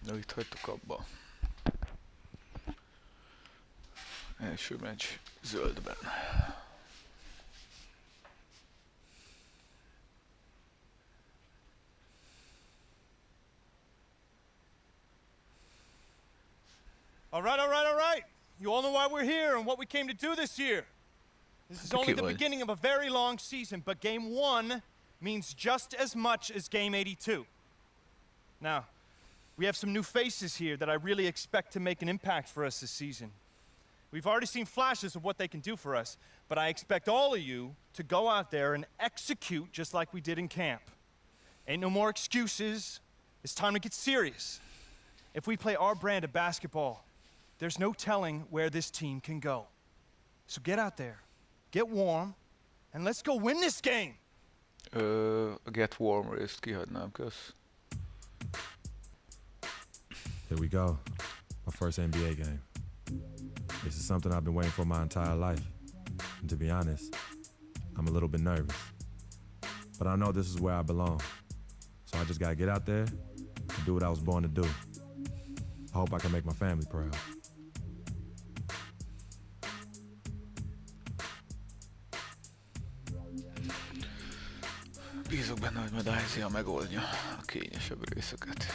Na, itt hagytuk abba. Első meccs zöldben. All right, all right, all right. You all know why we're here and what we came to do this year. This is only the beginning of a very long season, but Game 1 means just as much as Game 82. Now, we have some new faces here that I really expect to make an impact for us this season. We've already seen flashes of what they can do for us, but I expect all of you to go out there and execute just like we did in camp. Ain't no more excuses. It's time to get serious. If we play our brand of basketball, there's no telling where this team can go. So get out there, get warm, and let's go win this game. Get warm részt kihagynám, kösz. Here we go. My first NBA game. This is something I've been waiting for my entire life. And to be honest, I'm a little bit nervous. But I know this is where I belong. So I just gotta get out there and do what I was born to do. I hope I can make my family proud. Bízok benne, hogy majd Isaiah megoldja a kényesebb részeket.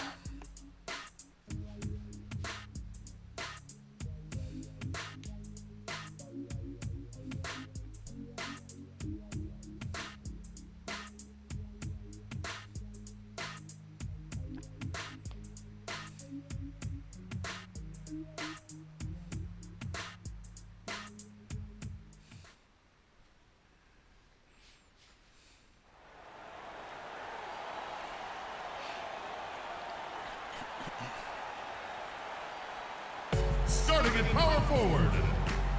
Starting at power forward,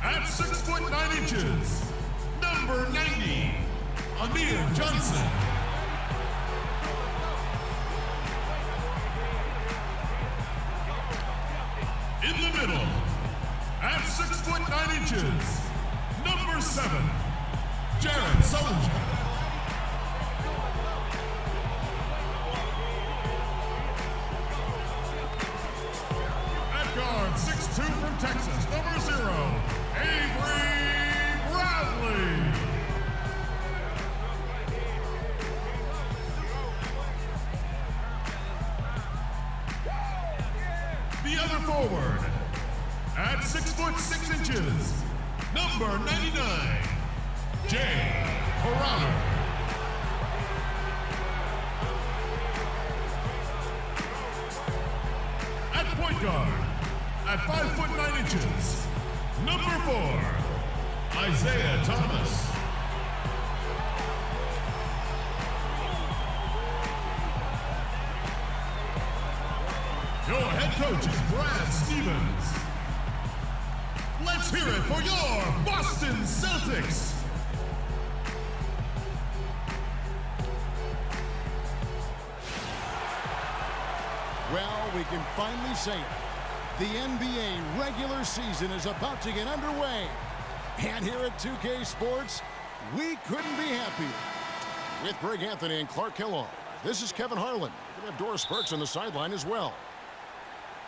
at 6'9", number 90, Amir Johnson. In the middle, at 6'9", number 7, Jared Sullinger. Guard 6'2" from Texas, number 0, Avery Bradley. The other forward, at 6'6", number 99, Jay Corrado. At point guard, at 5'9", number 4, Isaiah Thomas. Your head coach is Brad Stevens. Let's hear it for your Boston Celtics. Well, we can finally say it. The NBA regular season is about to get underway. And here at 2K Sports, we couldn't be happier. With Greg Anthony and Clark Kellogg, this is Kevin Harlan. We have Doris Burks on the sideline as well.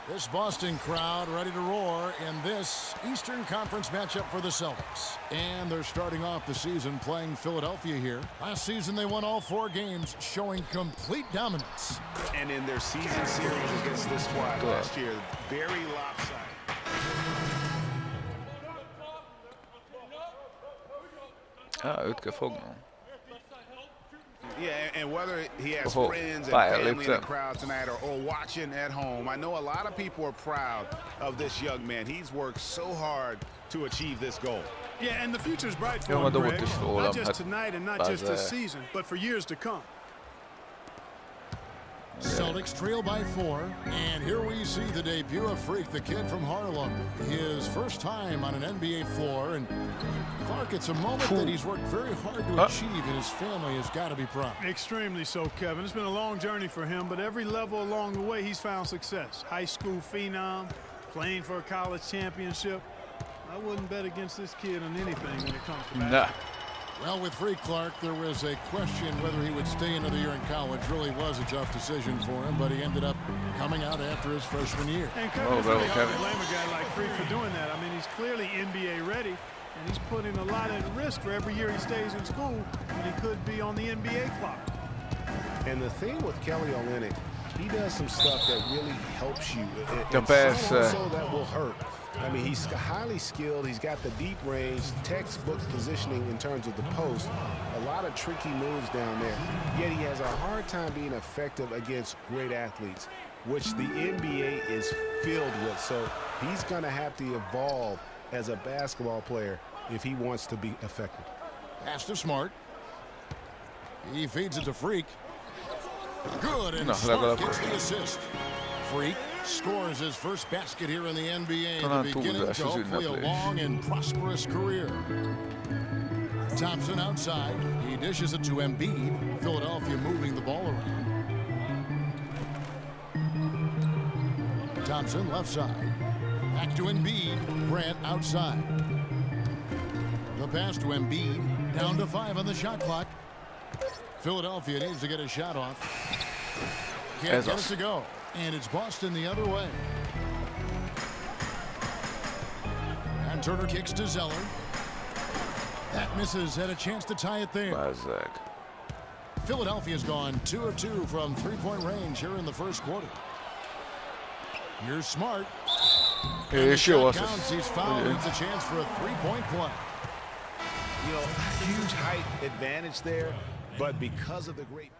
This Boston crowd ready to roar in this Eastern Conference matchup for the Celtics. And they're starting off the season playing Philadelphia here. Last season, they won all 4 games, showing complete dominance. And in their season series against this squad last year, very lopsided. Őt kell fognom. Yeah, and whether he has friends and family in the crowd tonight or watching at home, I know a lot of people are proud of this young man. He's worked so hard to achieve this goal. Yeah, and the future's bright for him, Greg. Not just tonight and not just this season, but for years to come. Celtics trail by 4, and here we see the debut of Freak, the kid from Harlem. His first time on an NBA floor, and Clark, it's a moment that he's worked very hard to achieve, and his family has got to be proud. Extremely so, Kevin. It's been a long journey for him, but every level along the way, he's found success. High school phenom, playing for a college championship. I wouldn't bet against this kid on anything when it comes to basketball. Well, with Freak Clark, there was a question whether he would stay another year in college. Really was a tough decision for him, but he ended up coming out after his freshman year. And Kevin, it's really hard to blame a guy like Freak for doing that. I mean, he's clearly NBA ready, and he's putting a lot at risk for every year he stays in school when he could be on the NBA clock. And the thing with Kelly Olynyk, he does some stuff that really helps you. The best. So that will hurt. I mean, he's highly skilled. He's got the deep range, textbook positioning in terms of the post. A lot of tricky moves down there. Yet he has a hard time being effective against great athletes, which the NBA is filled with. So he's going to have to evolve as a basketball player if he wants to be effective. Pass to Smart. He feeds it to Freak. Good, and Smart gets the assist. Freak scores his first basket here in the NBA, the beginning to hopefully a long and prosperous career. Thompson outside. He dishes it to Embiid. Philadelphia moving the ball around. Thompson left side. Back to Embiid. Grant outside. The pass to Embiid. Down to 5 on the shot clock. Philadelphia needs to get a shot off. Can't get it to go. And it's Boston the other way. And Turner kicks to Zeller. That misses. Had a chance to tie it there. Philadelphia's gone 2 of 2 from three-point range here in the first quarter. Here's Smart. He counts. He's fouled. It's a chance for a three-point play. You know, huge height advantage there, but because of the great...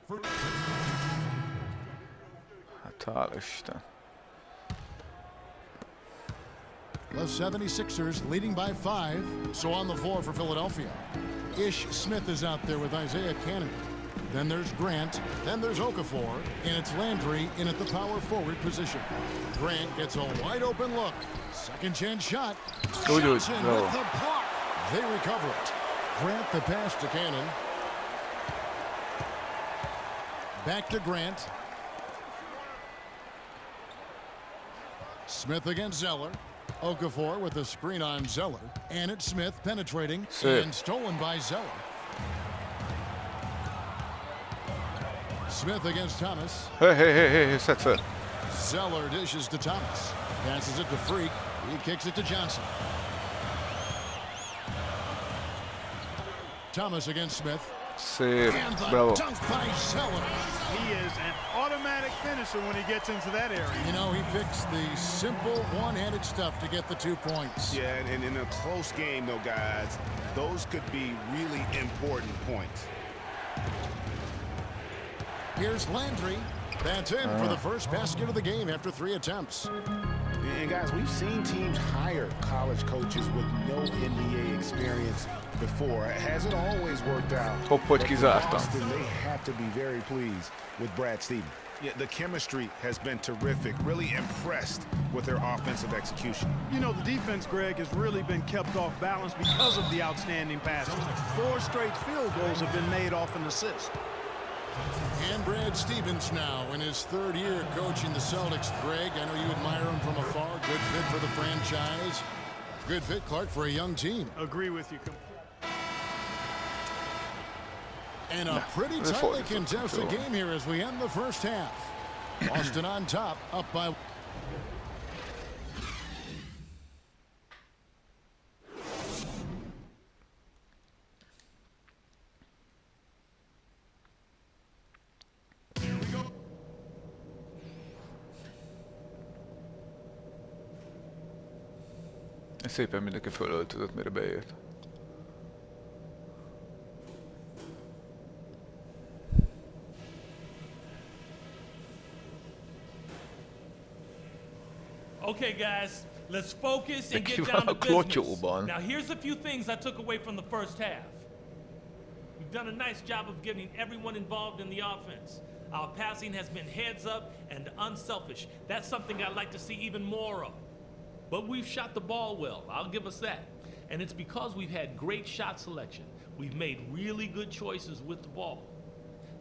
The 76ers leading by 5, so on the floor for Philadelphia. Ish Smith is out there with Isaiah Cannon. Then there's Grant. Then there's Okafor. And it's Landry in at the power forward position. Grant gets a wide open look. Second chance shot. Johnson with the block. They recover it. Grant the pass to Cannon. Back to Grant. Smith against Zeller. Okafor with the screen on Zeller. And it's Smith penetrating and stolen by Zeller. Smith against Thomas. Hey, set. Zeller dishes to Thomas. Passes it to Freak. He kicks it to Johnson. Thomas against Smith. And the dunk by Zeller. He is an automatic finisher when he gets into that area. You know, he picks the simple one-handed stuff to get the 2 points. Yeah, and in a close game, though, guys, those could be really important points. Here's Landry. That's in for the first basket of the game after 3 attempts. And, guys, we've seen teams hire college coaches with no NBA experience before. It hasn't always worked out. Boston, they have to be very pleased with Brad Stevens. Yeah, the chemistry has been terrific. Really impressed with their offensive execution. You know, the defense, Greg, has really been kept off balance because of the outstanding passes. 4 straight field goals have been made off an assist. And Brad Stevens now in his 3rd year coaching the Celtics. Greg, I know you admire him from afar. Good fit for the franchise. Good fit, Clark, for a young team. Agree with you completely. And a pretty tightly contested game here as we end the first half. Boston on top, up by... Szépen mindenki fölöltözött, mire beért. Okay, guys, let's focus and get down to business. Now, here's a few things I took away from the first half. We've done a nice job of getting everyone involved in the offense. Our passing has been heads up and unselfish. That's something I'd like to see even more of. But we've shot the ball well, I'll give us that. And it's because we've had great shot selection. We've made really good choices with the ball.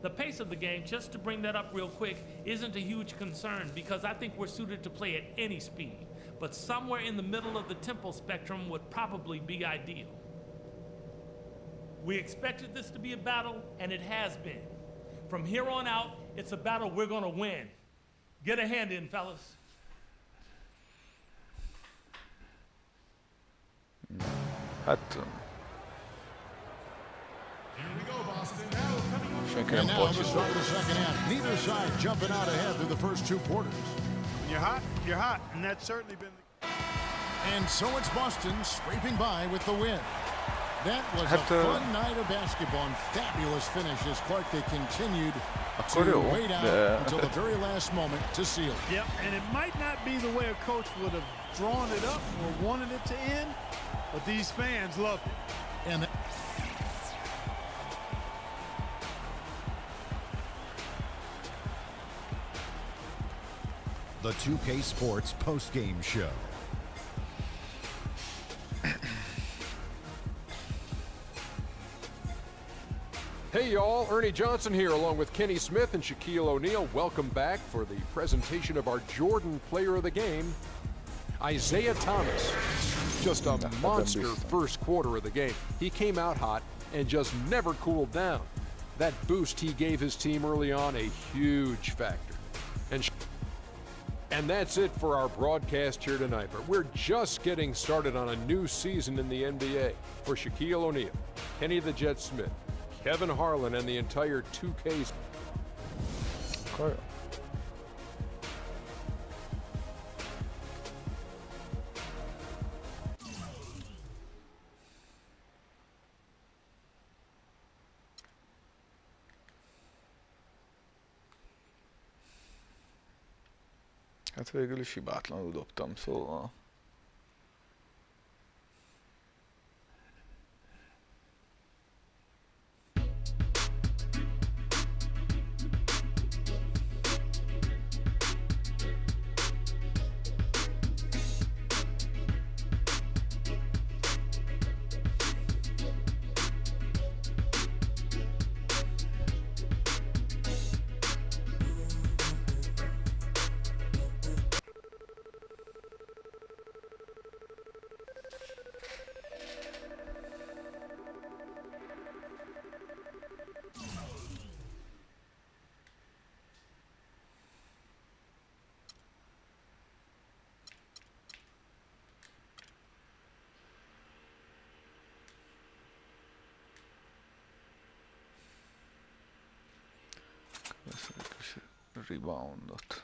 The pace of the game, just to bring that up real quick, isn't a huge concern because I think we're suited to play at any speed. But somewhere in the middle of the tempo spectrum would probably be ideal. We expected this to be a battle, and it has been. From here on out, it's a battle we're gonna win. Get a hand in, fellas. Hát... And now the start of the second half. Neither side jumping out ahead through the first 2 quarters. When you're hot, and that's certainly been the... And so it's Boston scraping by with the win. That was a fun night of basketball and fabulous finish as Clark, they continued to wait out until the very last moment to seal it. Yep, and it might not be the way a coach would have drawn it up or wanted it to end, but these fans loved it. And the 2K Sports post-game show. Hey y'all, Ernie Johnson here along with Kenny Smith and Shaquille O'Neal. Welcome back for the presentation of our Jordan Player of the Game, Isaiah Thomas. Just a monster first quarter of the game. He came out hot and just never cooled down. That boost he gave his team early on, a huge factor. And that's it for our broadcast here tonight. But we're just getting started on a new season in the NBA. For Shaquille O'Neal, Kenny the Jet Smith, Kevin Harlan, and the entire 2K. Cool. Hát végül is hibátlanul dobtam, szóval... Reboundot.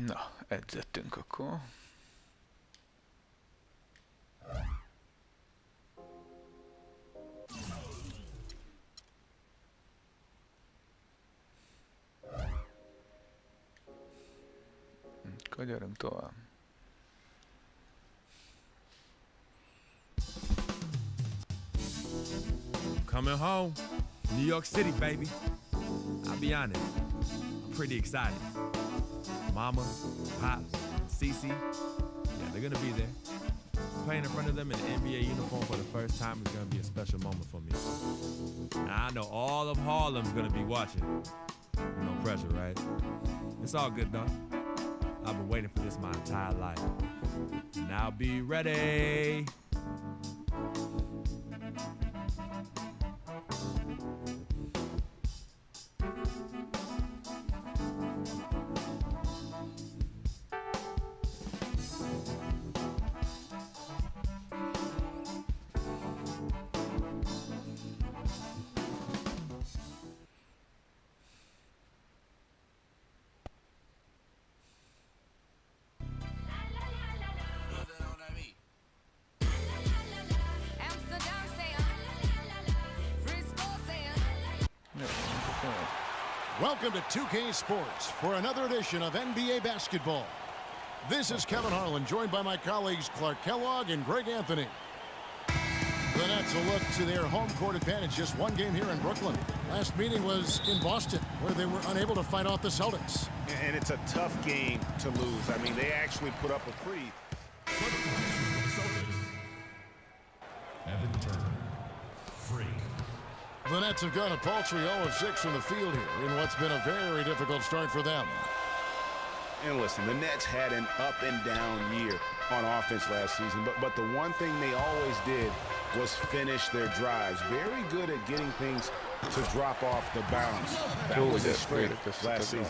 Na, edzettünk akkor. Akkor gyerünk tovább. Coming home, New York City, baby. I'll be honest, I'm pretty excited. Mama, Pops, Cece, yeah, they're gonna be there. Playing in front of them in the NBA uniform for the first time is gonna be a special moment for me. Now I know all of Harlem's gonna be watching. No pressure, right? It's all good though. I've been waiting for this my entire life. Now be ready. Welcome to 2K Sports for another edition of NBA basketball. This is Kevin Harlan, joined by my colleagues Clark Kellogg and Greg Anthony. The Nets will look to their home court advantage, just one game here in Brooklyn. Last meeting was in Boston, where they were unable to fight off the Celtics. And it's a tough game to lose. I mean, they actually put up a pretty... Evan Turner. Freak. The Nets have gone a paltry 0 of 6 from the field here in what's been a very difficult start for them. And listen, the Nets had an up and down year on offense last season, but the one thing they always did was finish their drives. Very good at getting things to drop off the bounce. That was a strength last season.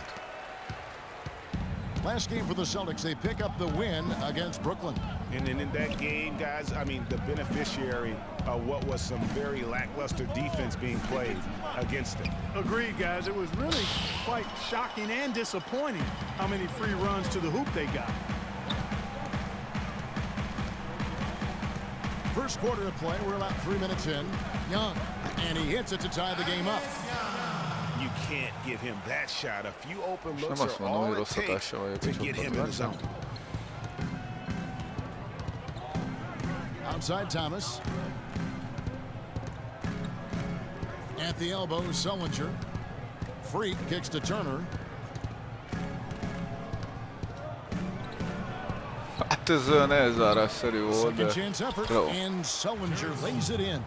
Last game for the Celtics, they pick up the win against Brooklyn. And in that game, guys, I mean, the beneficiary of what was some very lackluster defense being played against them. Agreed, guys. It was really quite shocking and disappointing how many free runs to the hoop they got. First quarter of play, we're about 3 minutes in. Young, and he hits it to tie the game up. You can't give him that shot. A few open looks are all it takes to get him in the zone. Outside Thomas. At the elbow, Sullinger. Freak kicks to Turner. Second chance effort, and Sullinger lays it in.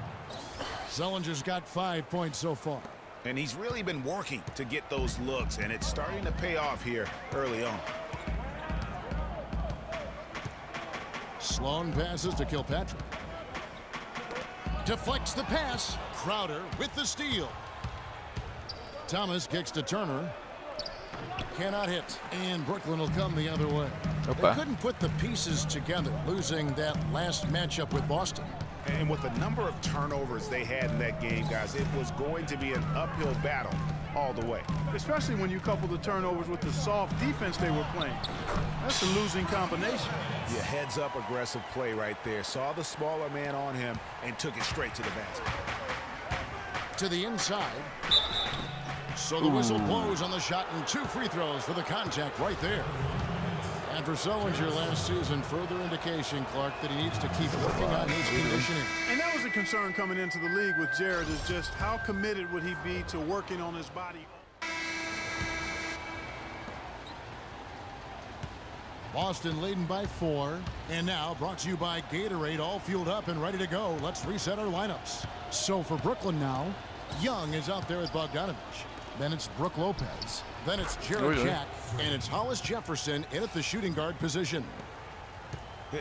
Sullinger's got 5 points so far. And he's really been working to get those looks, and it's starting to pay off here early on. Sloan passes to Kilpatrick. Deflects the pass. Crowder with the steal. Thomas kicks to Turner. Cannot hit, and Brooklyn will come the other way. They couldn't put the pieces together, losing that last matchup with Boston. And with the number of turnovers they had in that game, guys, it was going to be an uphill battle all the way. Especially when you couple the turnovers with the soft defense they were playing. That's a losing combination. Yeah, heads-up aggressive play right there. Saw the smaller man on him and took it straight to the basket. To the inside. So the whistle blows on the shot, and 2 free throws for the contact right there. And for Sullinger last season, further indication, Clark, that he needs to keep working on his conditioning. And that was a concern coming into the league with Jared, is just how committed would he be to working on his body. Boston leading by 4. And now brought to you by Gatorade, all fueled up and ready to go. Let's reset our lineups. So for Brooklyn now, Young is out there with Bogdanovich. Then it's Brook Lopez. Then it's Jared Jack. And it's Hollis Jefferson in at the shooting guard position.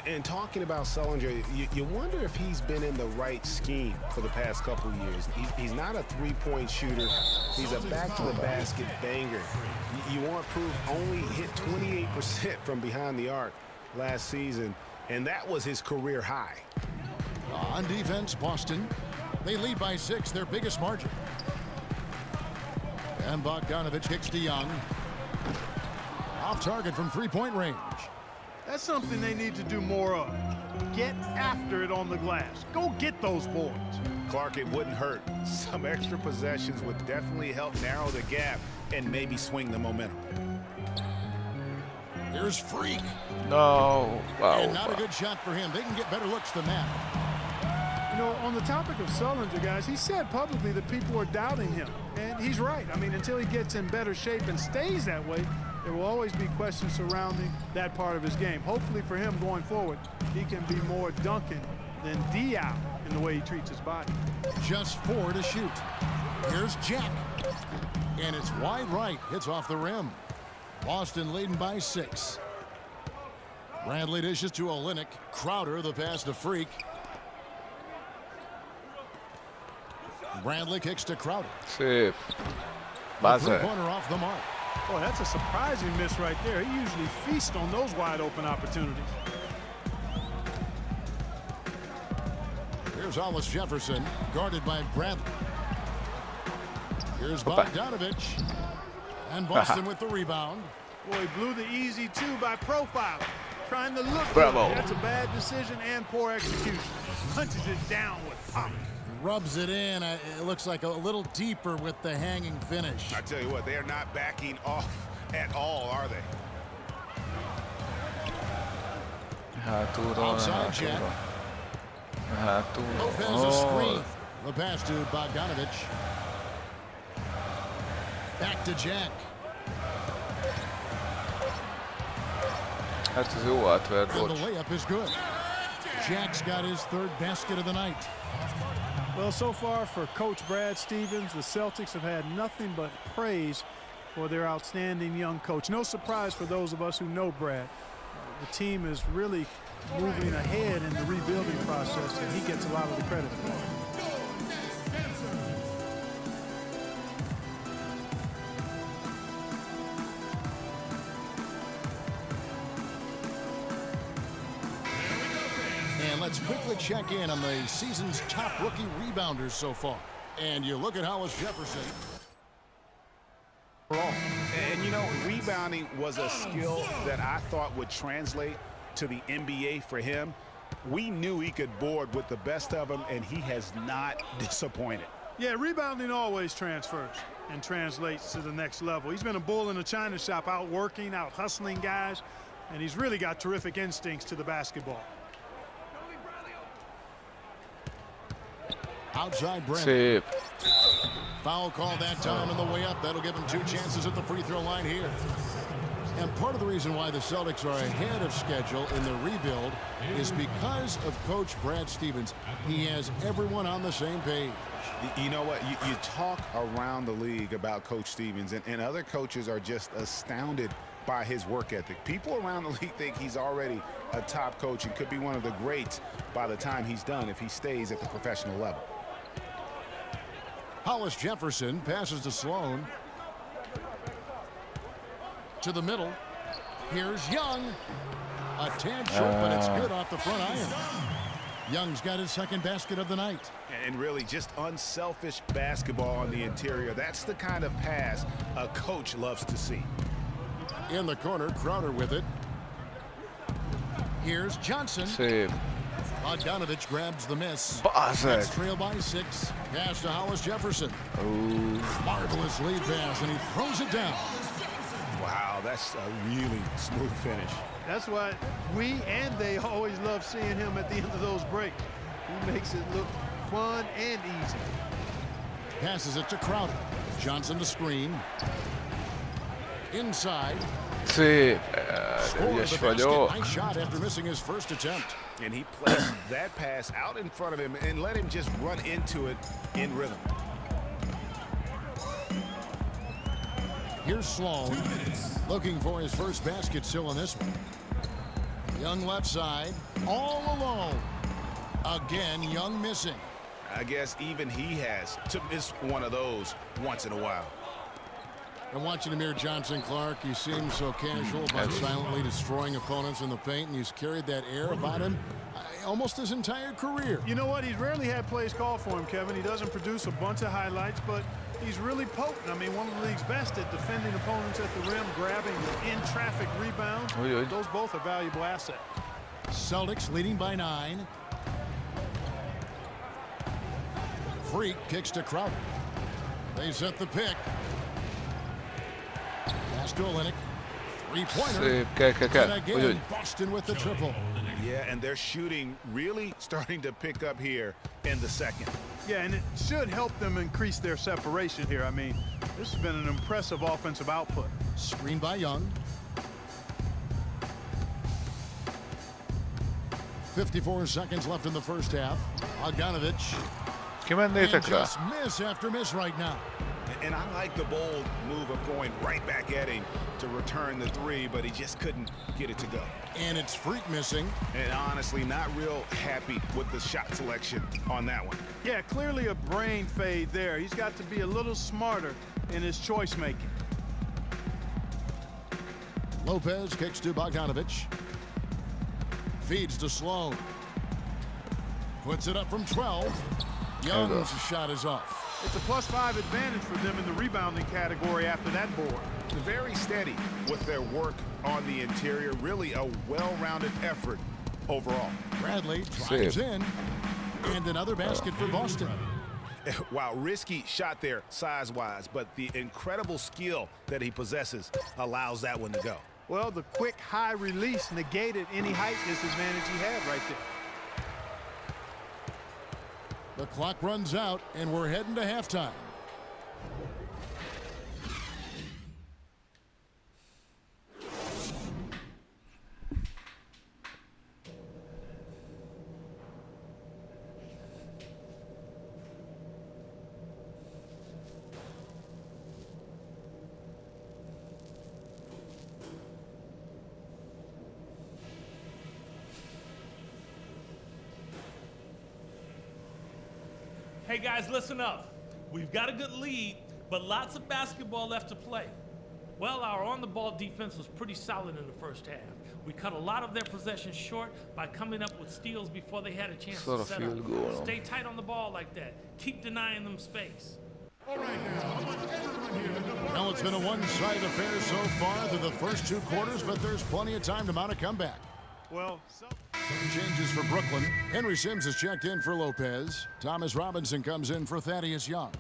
And talking about Sullinger, you wonder if he's been in the right scheme for the past couple years. He's not a three-point shooter. He's a back-to-the-basket banger. You want proof, only hit 28% from behind the arc last season, and that was his career high. On defense, Boston. They lead by 6, their biggest margin. And Bogdanovich kicks to Young. Off target from 3-point range. That's something they need to do more of. Get after it on the glass. Go get those boards. Clark, it wouldn't hurt. Some extra possessions would definitely help narrow the gap and maybe swing the momentum. Here's Freak. No. Wow. And not a good shot for him. They can get better looks than that. You know, on the topic of Sullinger, guys, he said publicly that people are doubting him. And he's right. I mean, until he gets in better shape and stays that way, there will always be questions surrounding that part of his game. Hopefully for him going forward, he can be more Duncan than Diop in the way he treats his body. Just 4 to shoot. Here's Jack. And it's wide right. Hits off the rim. Boston leading by 6. Bradley dishes to Olynyk. Crowder the pass to Freak. Bradley kicks to Crowder. Szép. Three-pointer off the mark. Boy, that's a surprising miss right there. He usually feasts on those wide open opportunities. Here's Hollis Jefferson, guarded by Bradley. Here's Bogdanovich. And Boston with the rebound. Boy, he blew the easy 2 by profile. Trying to look Bravo. good. That's a bad decision and poor execution. Punches it down with power. rubs it in. It looks like a little deeper with the hanging finish. I tell you what, they are not backing off at all, are they? Outside check. Lopez a screen. The pass to Bogdanovich. Back to Jack. Hát ez jó átvert, And the bocs. layup is good. Jack's got his third basket of the night. Well, so far for Coach Brad Stevens, the Celtics have had nothing but praise for their outstanding young coach. No surprise for those of us who know Brad. The team is really moving ahead in the rebuilding process, and he gets a lot of the credit for that. And let's quickly check in on the season's top rookie rebounders so far. And you look at Hollis Jefferson. And you know, rebounding was a skill that I thought would translate to the NBA for him. We knew he could board with the best of them, and he has not disappointed. Yeah, rebounding always transfers and translates to the next level. He's been a bull in a china shop, out working, out hustling guys, and he's really got terrific instincts to the basketball. Outside Brandon. Foul call that time on the way up. That'll give him 2 chances at the free throw line here. And part of the reason why the Celtics are ahead of schedule in the rebuild is because of Coach Brad Stevens. He has everyone on the same page. You know what? You talk around the league about Coach Stevens, and other coaches are just astounded by his work ethic. People around the league think he's already a top coach and could be one of the greats by the time he's done if he stays at the professional level. Hollis Jefferson passes to Sloan. To the middle. Here's Young. A tad short, but it's good off the front iron. Young's got his second basket of the night. And really just unselfish basketball on the interior. That's the kind of pass a coach loves to see. In the corner, Crowder with it. Here's Johnson. Szép. Bogdanovich grabs the miss. Bazeg. Trail by 6. Pass to Hollis Jefferson. Ooh. Marvelous lead pass, and he throws it down. Wow, that's a really smooth finish. That's why we and they always love seeing him at the end of those breaks. He makes it look fun and easy. Passes it to Crowder. Johnson to screen. Inside. Szép. Ügyes vagyok. Nice shot after missing his first attempt. And he placed that pass out in front of him and let him just run into it in rhythm. Here's Sloan looking for his first basket still in this one. Young left side, all alone. Again, Young missing. I guess even he has to miss one of those once in a while. And watching Amir Johnson Clark, he seems so casual about silently destroying opponents in the paint, and he's carried that air about him almost his entire career. You know what? He's rarely had plays called for him, Kevin. He doesn't produce a bunch of highlights, but he's really potent. I mean, one of the league's best at defending opponents at the rim, grabbing in-traffic rebounds. Those both are valuable assets. Celtics leading by 9. Freak kicks to Crowder. They set the pick. Pass to Olynyk. Three-pointer. And again, Boston with the triple. Yeah, and they're shooting really starting to pick up here in the second. Yeah, and it should help them increase their separation here. I mean, this has been an impressive offensive output. Screen by Young. 54 seconds left in the first half. Bogdanovich. And just miss after miss right now. And I like the bold move of going right back at him to return the three, but he just couldn't get it to go. And it's Freak missing. And honestly, not real happy with the shot selection on that one. Yeah, clearly a brain fade there. He's got to be a little smarter in his choice making. Lopez kicks to Bogdanovich. Feeds to Sloan. Puts it up from 12. Young's shot is off. It's a +5 advantage for them in the rebounding category after that board. Very steady with their work on the interior. Really a well-rounded effort overall. Bradley drives in. And another basket for Boston. Wow, risky shot there size-wise, but the incredible skill that he possesses allows that one to go. Well, the quick high release negated any height disadvantage he had right there. The clock runs out, and we're heading to halftime. Hey guys, listen up. We've got a good lead, but lots of basketball left to play. Well, our on-the-ball defense was pretty solid in the first half. We cut a lot of their possessions short by coming up with steals before they had a chance to set up. Stay tight on the ball like that. Keep denying them space. All right, now, I want everyone here to Well, it's been a one-sided affair so far through the first 2 quarters, but there's plenty of time to mount a comeback. Well, some changes for Brooklyn. Henry Sims has checked in for Lopez. Thomas Robinson comes in for Thaddeus Young.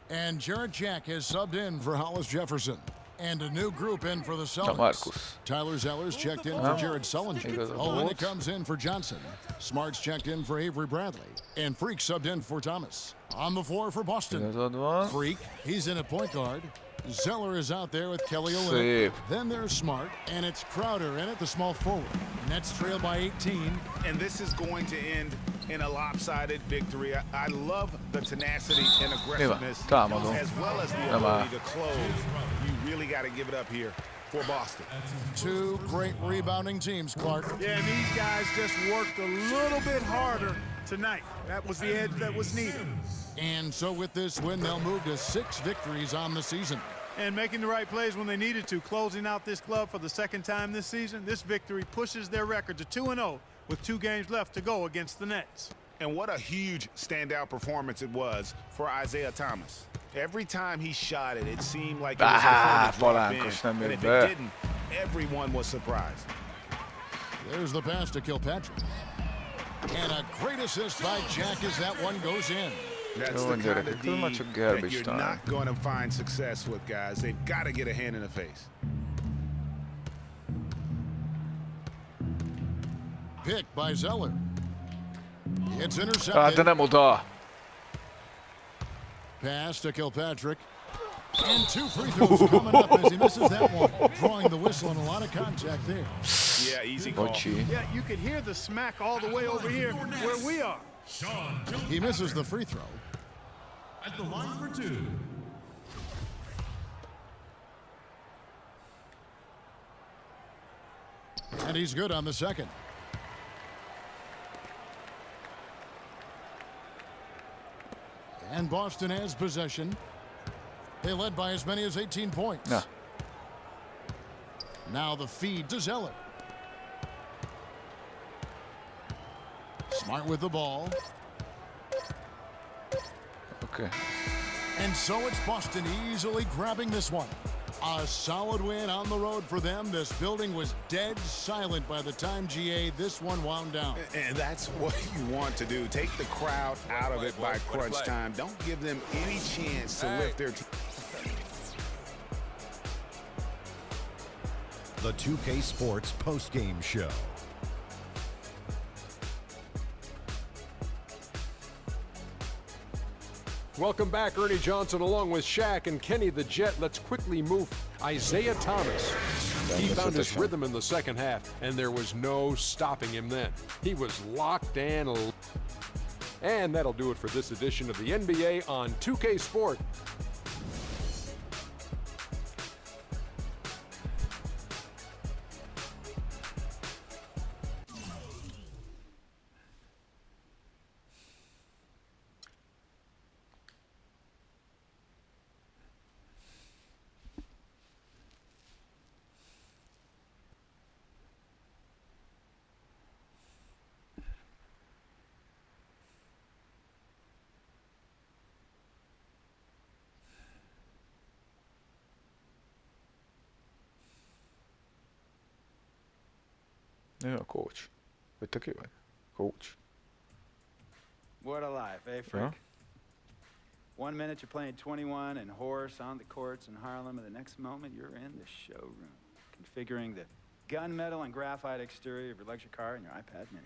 And Jarrett Jack has subbed in for Hollis Jefferson. And a new group in for the Celtics. Tyler Zeller's checked in for Jared Sullinger. Olynyk comes in for Johnson. Smart's checked in for Avery Bradley. And Freak subbed in for Thomas. On the floor for Boston. Freak, he's in at point guard. Zeller is out there with Kelly Olynyk. Then there's Smart, and it's Crowder in at the small forward. Nets trail by 18. And this is going to end in a lopsided victory. I love the tenacity and aggressiveness, as well as the ability to close. You really got to give it up here for Boston. 2 great rebounding teams, Clark. yeah, and these guys just worked a little bit harder tonight. That was the edge that was needed. And so with this win, they'll move to 6 victories on the season. And making the right plays when they needed to. Closing out this club for the 2nd time this season, this victory pushes their record to 2-0 with 2 games left to go against the Nets. And what a huge standout performance it was for Isaiah Thomas. Every time he shot it, it seemed like it was and if it didn't, everyone was surprised. There's the pass to Kilpatrick. And a great assist by Jack as that one goes in. That's the kind of D that you're not going to find success with, guys. They've got to get a hand in the face. Pick by Zeller. It's intercepted. Pass to Kilpatrick. And 2 free throws coming up as he misses that one. Drawing the whistle and a lot of contact there. Yeah, easy call. Yeah, you could hear the smack all the way over here where we are. He misses the free throw. at the line for 2. And he's good on the second. And Boston has possession. They led by as many as 18 points. No. Now the feed to Zeller. Smart with the ball. Okay. And so it's Boston easily grabbing this one. A solid win on the road for them. This building was dead silent by the time, GA, this one wound down. And that's what you want to do. Take the crowd out of it by crunch time. Don't give them any chance to lift their team. The 2K Sports postgame show. Welcome back, Ernie Johnson, along with Shaq and Kenny the Jet. Let's quickly move Isaiah Thomas. He found his rhythm in the second half, and there was no stopping him then. He was locked and that'll do it for this edition of the NBA on 2K Sport. Ő a coach. Vagy te ki vagy? Coach. What a life, eh, Frank? 1 minute you're playing 21 and horse on the courts in Harlem, and the next moment you're in the showroom, configuring the gunmetal and graphite exterior of your luxury car and your iPad Mini.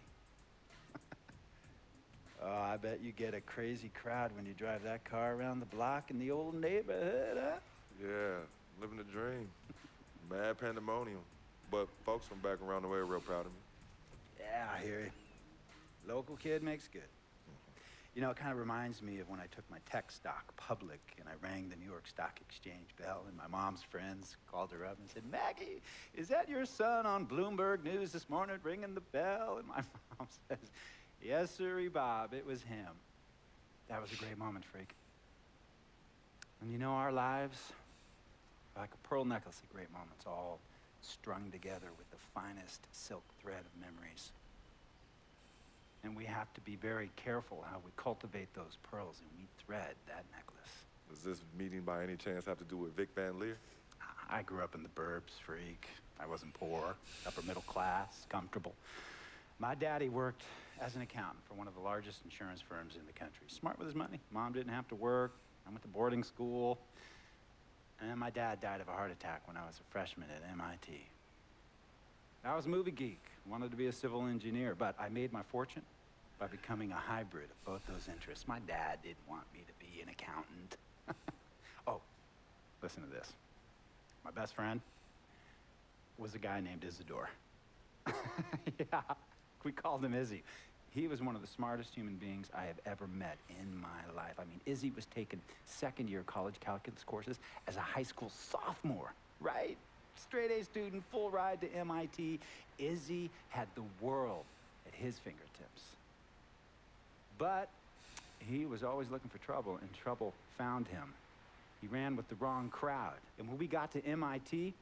Oh, I bet you get a crazy crowd when you drive that car around the block in the old neighborhood, huh? Yeah, living the dream. Mad pandemonium. But folks from back around the way are real proud of me. Yeah, I hear you. Local kid makes good. You know, it kind of reminds me of when I took my tech stock public and I rang the New York Stock Exchange bell, and my mom's friends called her up and said, "Maggie, is that your son on Bloomberg News this morning ringing the bell?" And my mom says, "Yes, sirree, Bob, it was him." That was a great moment, freak. And you know, our lives are like a pearl necklace of great moments, all strung together with the finest silk thread of memories. And we have to be very careful how we cultivate those pearls and we thread that necklace. Does this meeting by any chance have to do with Vic Van Leer? I grew up in the burbs, freak. I wasn't poor, upper middle class, comfortable. My daddy worked as an accountant for one of the largest insurance firms in the country. Smart with his money. Mom didn't have to work. I went to boarding school. And then my dad died of a heart attack when I was a freshman at MIT. I was a movie geek, wanted to be a civil engineer, but I made my fortune by becoming a hybrid of both those interests. My dad didn't want me to be an accountant. Oh, listen to this. My best friend was a guy named Isidore. Yeah, we called him Izzy. He was one of the smartest human beings I have ever met in my life. I mean, Izzy was taking second-year college calculus courses as a high school sophomore, right? Straight A student, full ride to MIT. Izzy had the world at his fingertips. But he was always looking for trouble, and trouble found him. He ran with the wrong crowd. And when we got to MIT,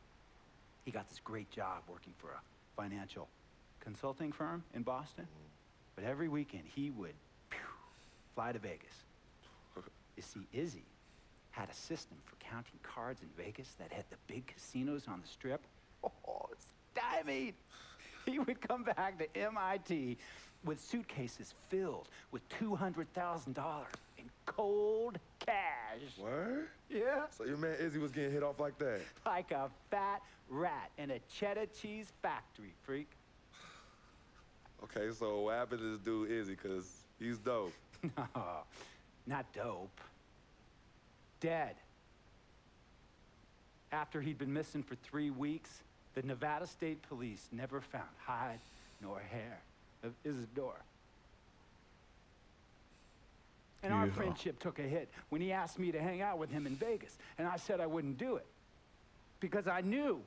he got this great job working for a financial consulting firm in Boston. But every weekend, he would fly to Vegas. You see, Izzy had a system for counting cards in Vegas that had the big casinos on the Strip. Oh, stymied! He would come back to MIT with suitcases filled with $200,000 in cold cash. What? Yeah. So your man Izzy was getting hit off like that? Like a fat rat in a cheddar cheese factory, freak. Okay, so what happened to this dude Izzy? Because he's dope. No, not dope. Dead. After he'd been missing for 3 weeks, the Nevada State Police never found hide nor hair of Isidore. And our friendship took a hit when he asked me to hang out with him in Vegas, and I said I wouldn't do it because I knew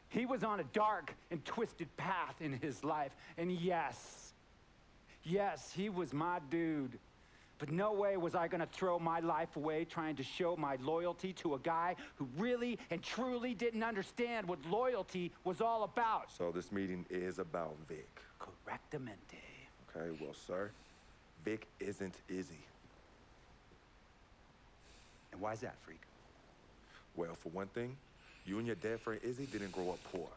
he was on a dark and twisted path in his life. And yes, he was my dude. But no way was I gonna throw my life away trying to show my loyalty to a guy who really and truly didn't understand what loyalty was all about. So this meeting is about Vic. Correctamente. Okay, well, sir, Vic isn't Izzy. And why's that, freak? Well, for one thing, you and your dead friend Izzy didn't grow up poor.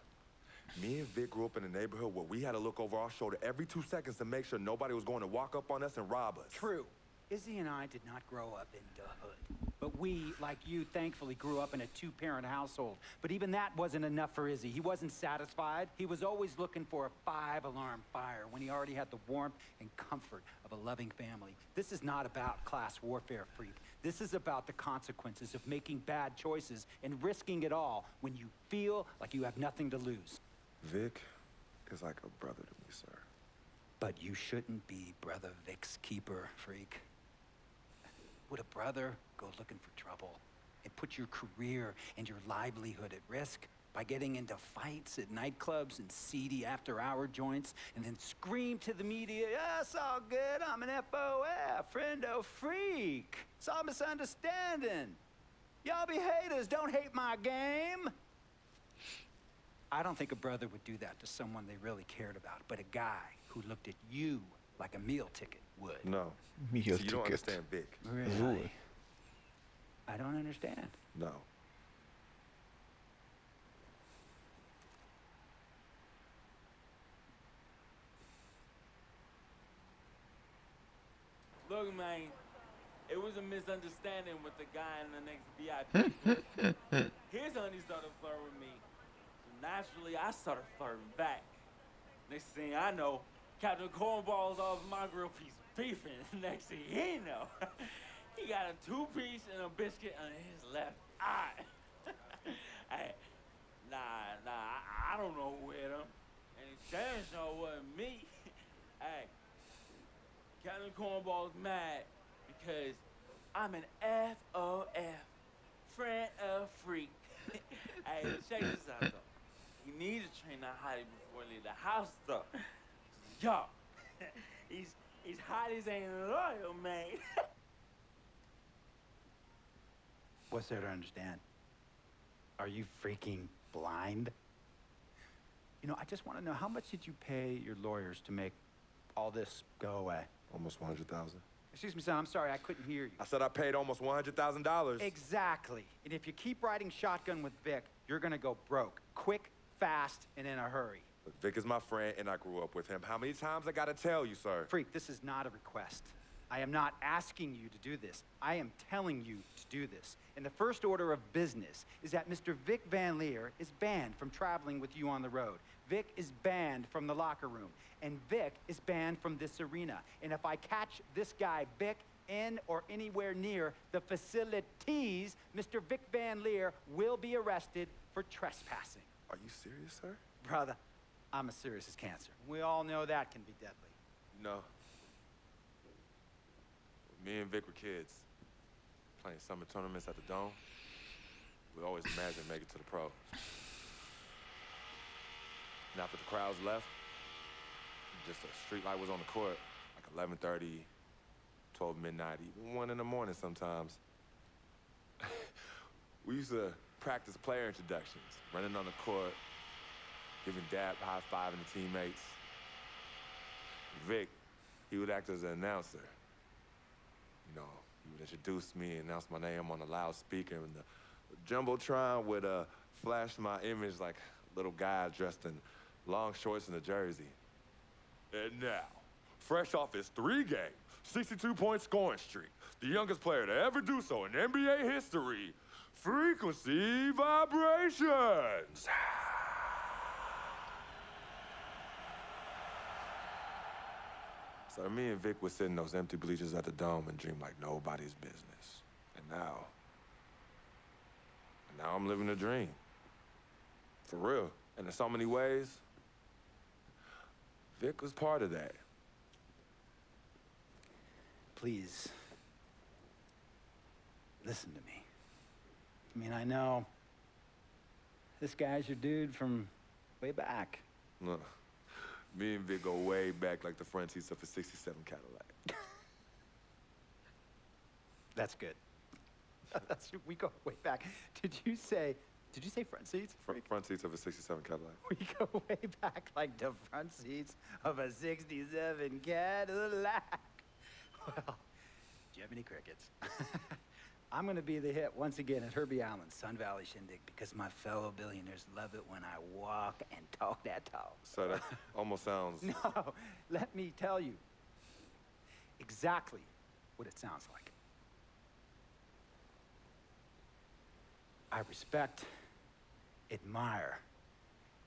Me and Vic grew up in a neighborhood where we had to look over our shoulder every 2 seconds to make sure nobody was going to walk up on us and rob us. True. Izzy and I did not grow up in the hood. But we, like you, thankfully grew up in a 2-parent household. But even that wasn't enough for Izzy. He wasn't satisfied. He was always looking for a 5-alarm fire when he already had the warmth and comfort of a loving family. This is not about class warfare, freak. This is about the consequences of making bad choices and risking it all when you feel like you have nothing to lose. Vic is like a brother to me, sir. But you shouldn't be Brother Vic's keeper, freak. Would a brother go looking for trouble and put your career and your livelihood at risk by getting into fights at nightclubs and seedy after-hour joints and then scream to the media, "Yeah, it's all good, I'm an FOF, friendo freak. It's all misunderstanding. Y'all be haters, don't hate my game." I don't think a brother would do that to someone they really cared about, but a guy who looked at you like a meal ticket would. No. Meal so you ticket. don't understand Vic. Really? Ooh. I don't understand. No. Look, man, It was a misunderstanding with the guy in the next VIP. His honey started flirting with me. So naturally, I started flirting back. Next thing I know, Captain Cornball's off my grill piece beefing. Next thing he know, he got a 2-piece and a biscuit on his left eye. Hey, I don't know who hit him. And it damn sure wasn't me. Hey, Captain Cornball's mad because I'm an FOF, friend of freak. Hey, check this out though. You need to train that hottie before you leave the house though. Yo, he's hot as ain't loyal, man. What's there to understand? Are you freaking blind? You know, I just want to know, how much did you pay your lawyers to make all this go away? Almost $100,000. Excuse me, son, I'm sorry, I couldn't hear you. I said I paid almost $100,000. Exactly. And if you keep riding shotgun with Vic, you're gonna go broke. Quick, fast, and in a hurry. But Vic is my friend, and I grew up with him. How many times I gotta tell you, sir? Freak, this is not a request. I am not asking you to do this. I am telling you to do this. And the first order of business is that Mr. Vic Van Leer is banned from traveling with you on the road. Vic is banned from the locker room. And Vic is banned from this arena. And if I catch this guy, Vic, in or anywhere near the facilities, Mr. Vic Van Leer will be arrested for trespassing. Are you serious, sir? Brother, I'm as serious as cancer. We all know that can be deadly. No. Me and Vic were kids, playing summer tournaments at the Dome. We always imagined making it to the pros. And after the crowds left, just a street light was on the court, like 11:30, 12 midnight, even 1 in the morning sometimes. We used to practice player introductions, running on the court, giving dab, high-fiving the teammates. Vic, he would act as an announcer. You know, he would introduce me and announce my name on the loudspeaker, and the Jumbotron would flash my image like a little guy dressed in long shorts and a jersey. And now, fresh off his 3-game, 62-point scoring streak, the youngest player to ever do so in NBA history, Frequency Vibrations. So me and Vic would sit in those empty bleachers at the Dome and dream like nobody's business. And now I'm living a dream. For real. And in so many ways, Vic was part of that. Please, listen to me. I mean, I know this guy's your dude from way back. Look, me and Vic go way back like the front seats of a 67 Cadillac. That's good. We go way back. Did you say front seats? Front seats of a 67 Cadillac. We go way back like the front seats of a 67 Cadillac. Well, do you have any crickets? I'm gonna be the hit once again at Herbie Allen's Sun Valley Shindig because my fellow billionaires love it when I walk and talk that talk. So that almost sounds... No, let me tell you exactly what it sounds like. I respect, admire,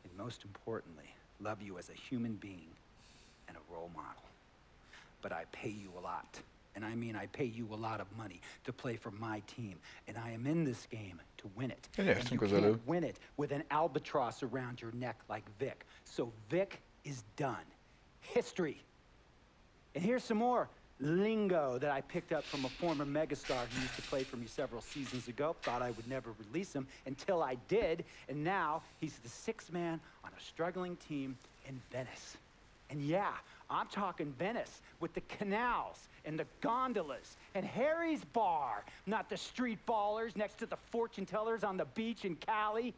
and most importantly, love you as a human being and a role model. But I pay you a lot. And I mean, I pay you a lot of money to play for my team. And I am in this game to win it. And you can't win it with an albatross around your neck like Vic. So Vic is done. History. And here's some more lingo that I picked up from a former megastar who used to play for me several seasons ago. Thought I would never release him until I did. And now he's the 6th man on a struggling team in Venice. And yeah, I'm talking Venice with the canals and the gondolas and Harry's bar, not the street ballers next to the fortune tellers on the beach in Cali.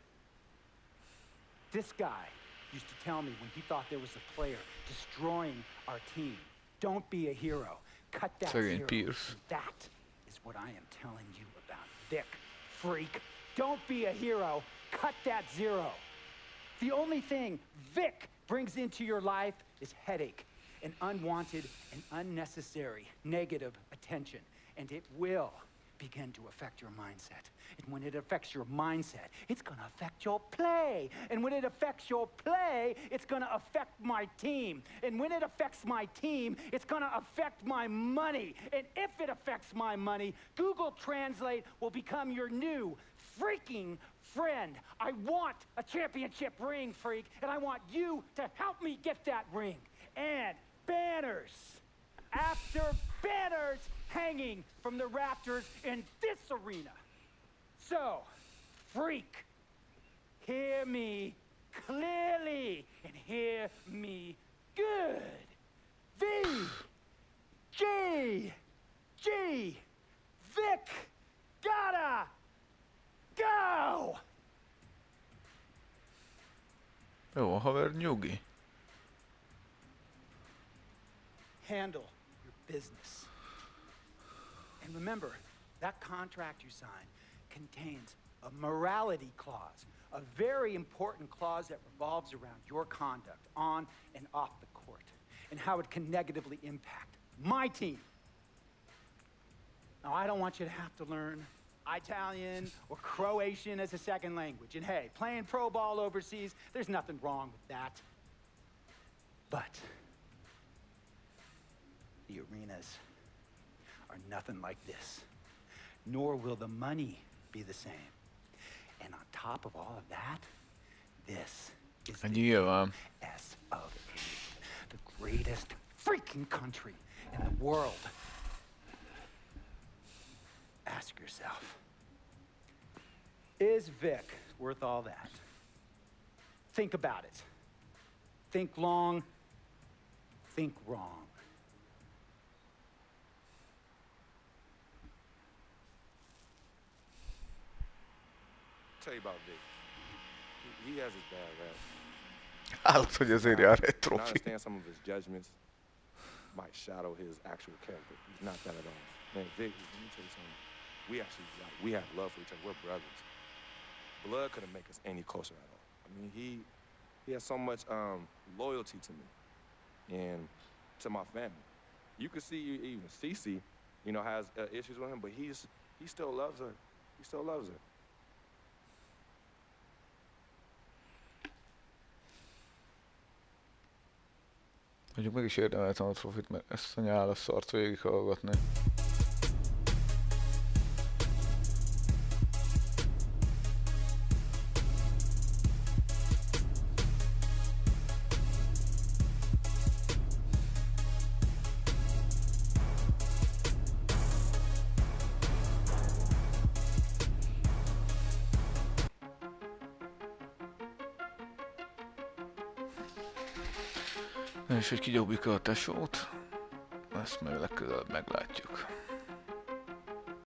This guy used to tell me when he thought there was a player destroying our team, don't be a hero, cut that zero. That is what I am telling you about Vic, freak. Don't be a hero, cut that zero. The only thing Vic brings into your life is headache and unwanted and unnecessary negative attention. And it will begin to affect your mindset. And when it affects your mindset, it's going to affect your play. And when it affects your play, it's going to affect my team. And when it affects my team, it's going to affect my money. And if it affects my money, Google Translate will become your new freaking friend. I want a championship ring, freak, and I want you to help me get that ring. And banners after banners hanging from the rafters in this arena. So, freak, hear me clearly and hear me good. V.G.G. Vic gotta go! Jó, haver, nyugi. Handle your business. And remember, that contract you signed contains a morality clause, a very important clause that revolves around your conduct on and off the court, and how it can negatively impact my team. Now, I don't want you to have to learn Italian or Croatian as a second language. And hey, playing pro ball overseas, there's nothing wrong with that. But the arenas are nothing like this, nor will the money be the same. And on top of all of that, this is the S of A, the greatest freaking country in the world. Ask yourself, is Vic worth all that? Think about it. Think long, think wrong. Tell you about Vic. He has his bad rap. Állt, hogy ezért jár egy I trofi. understand some of his judgments might shadow his actual character. He's not that at all. Man, Vic, let me tell you something. We have love for each other. We're brothers. Blood couldn't make us any closer at all. I mean, he has so much loyalty to me and to my family. You can see even Cece, has issues with him, but he still loves her. He still loves her. Mondjuk meg is érdemeltem a trofit, mert ezt a nyálas szart végighallgatni. És hogy kigyóbik a tesót, ezt meg legközelebb meglátjuk.